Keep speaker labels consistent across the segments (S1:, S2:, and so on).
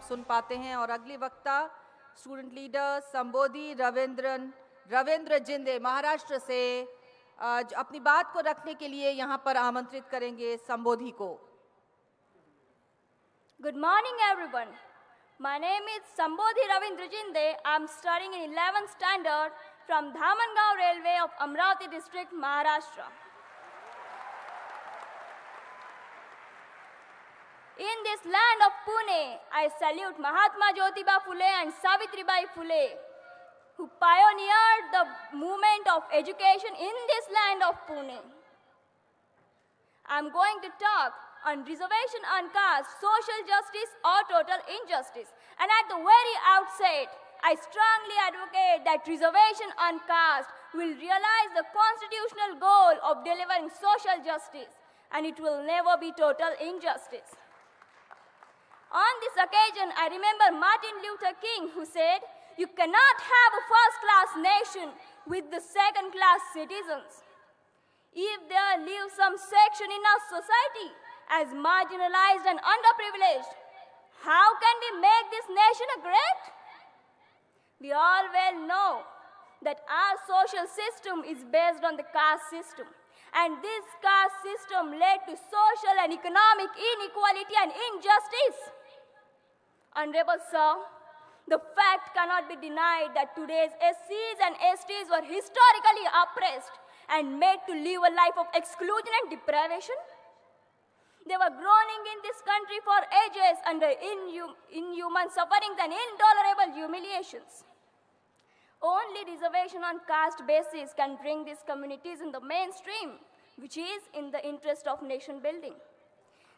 S1: सुन पाते हैं। और अगली वक्ता स्टूडेंट लीडर संबोधि रविंद्र जिंदे महाराष्ट्र से अपनी बात को रखने के लिए यहाँ पर आमंत्रित करेंगे संबोधि को।
S2: Good morning everyone. My name is Sambodhi Ravindra Jinde. I am studying in 11th standard from Dhamangaon Railway of Amravati district, Maharashtra. In this land of Pune, I salute Mahatma Jyotiba Phule and Savitribai Phule, who pioneered the movement of education in this land of Pune. I am going to talk on reservation on caste, social justice or total injustice. And at the very outset, I strongly advocate that reservation on caste will realize the constitutional goal of delivering social justice, and it will never be total injustice. On this occasion, I remember Martin Luther King, who said, "You cannot have a first-class nation with the second-class citizens." If there lives some section in our society as marginalized and underprivileged, how can we make this nation a great? We all well know that our social system is based on the caste system, and this caste system led to social and economic inequality and injustice. Honorable Sir, the fact cannot be denied that today's SCs and STs were historically oppressed and made to live a life of exclusion and deprivation. They were groaning in this country for ages under inhuman sufferings and intolerable humiliations. Only reservation on caste basis can bring these communities in the mainstream, which is in the interest of nation building.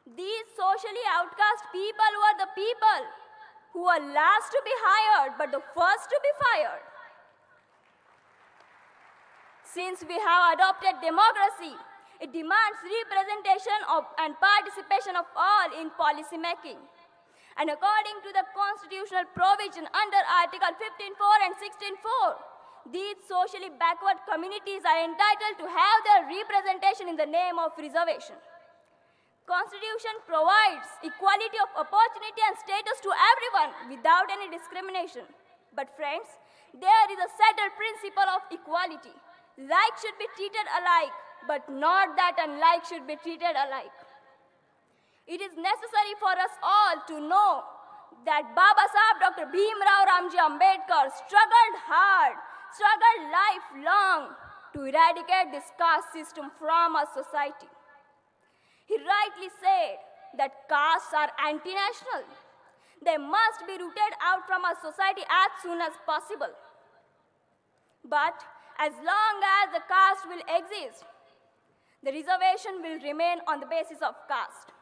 S2: These socially outcast people were the people who were last to be hired but the first to be fired. Since we have adopted democracy, it demands representation of and participation of all in policy making. And according to the constitutional provision under Article 15.4 and 16.4, these socially backward communities are entitled to have their representation in the name of reservation. Constitution provides equality of opportunity and status to everyone without any discrimination. But friends, there is a settled principle of equality. Like should be treated alike, but not that unlike should be treated alike. It is necessary for us all to know that Baba Saheb Dr. Bhimrao Ramji Ambedkar struggled hard, struggled lifelong to eradicate this caste system from our society. He rightly said that castes are anti-national. They must be rooted out from our society as soon as possible. But as long as the caste will exist, the reservation will remain on the basis of caste.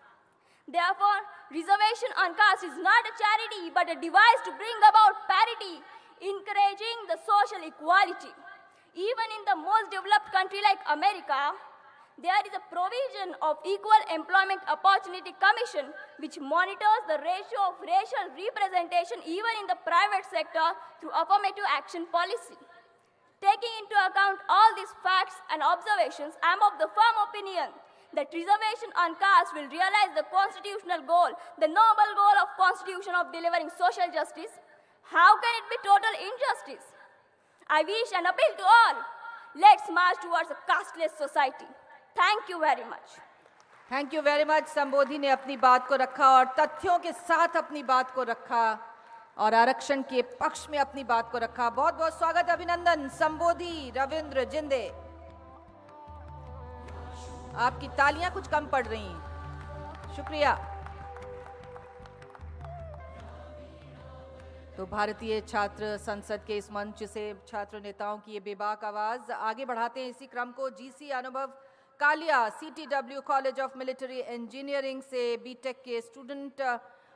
S2: Therefore, reservation on caste is not a charity but a device to bring about parity, encouraging the social equality. Even in the most developed country like America, there is a provision of Equal Employment Opportunity Commission which monitors the ratio of racial representation even in the private sector through affirmative action policy. Taking into account all these facts and observations, I am of the firm opinion that reservation on caste will realize the constitutional goal, the noble goal of Constitution of delivering social justice. How can it be total injustice? I wish and appeal to all, let's march towards a casteless society. Thank you very much.
S1: Thank you very much. Sambodhi ने अपनी बात को रखा और तथ्यों के साथ अपनी बात को रखा और आरक्षण के पक्ष में अपनी बात को रखा। बहुत बहुत स्वागत, अभिनंदन संबोधि रविंद्र जिंदे। आपकी तालियां कुछ कम पड़ रही हैं, शुक्रिया। तो भारतीय छात्र संसद के इस मंच से छात्र नेताओं की ये बेबाक आवाज। आगे बढ़ाते हैं इसी क्रम को। GC Anubhav Kalia CTW college of military engineering से बीटेक के स्टूडेंट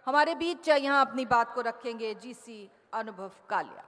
S1: हमारे बीच यहाँ अपनी बात को रखेंगे। जीसी अनुभव कालिया।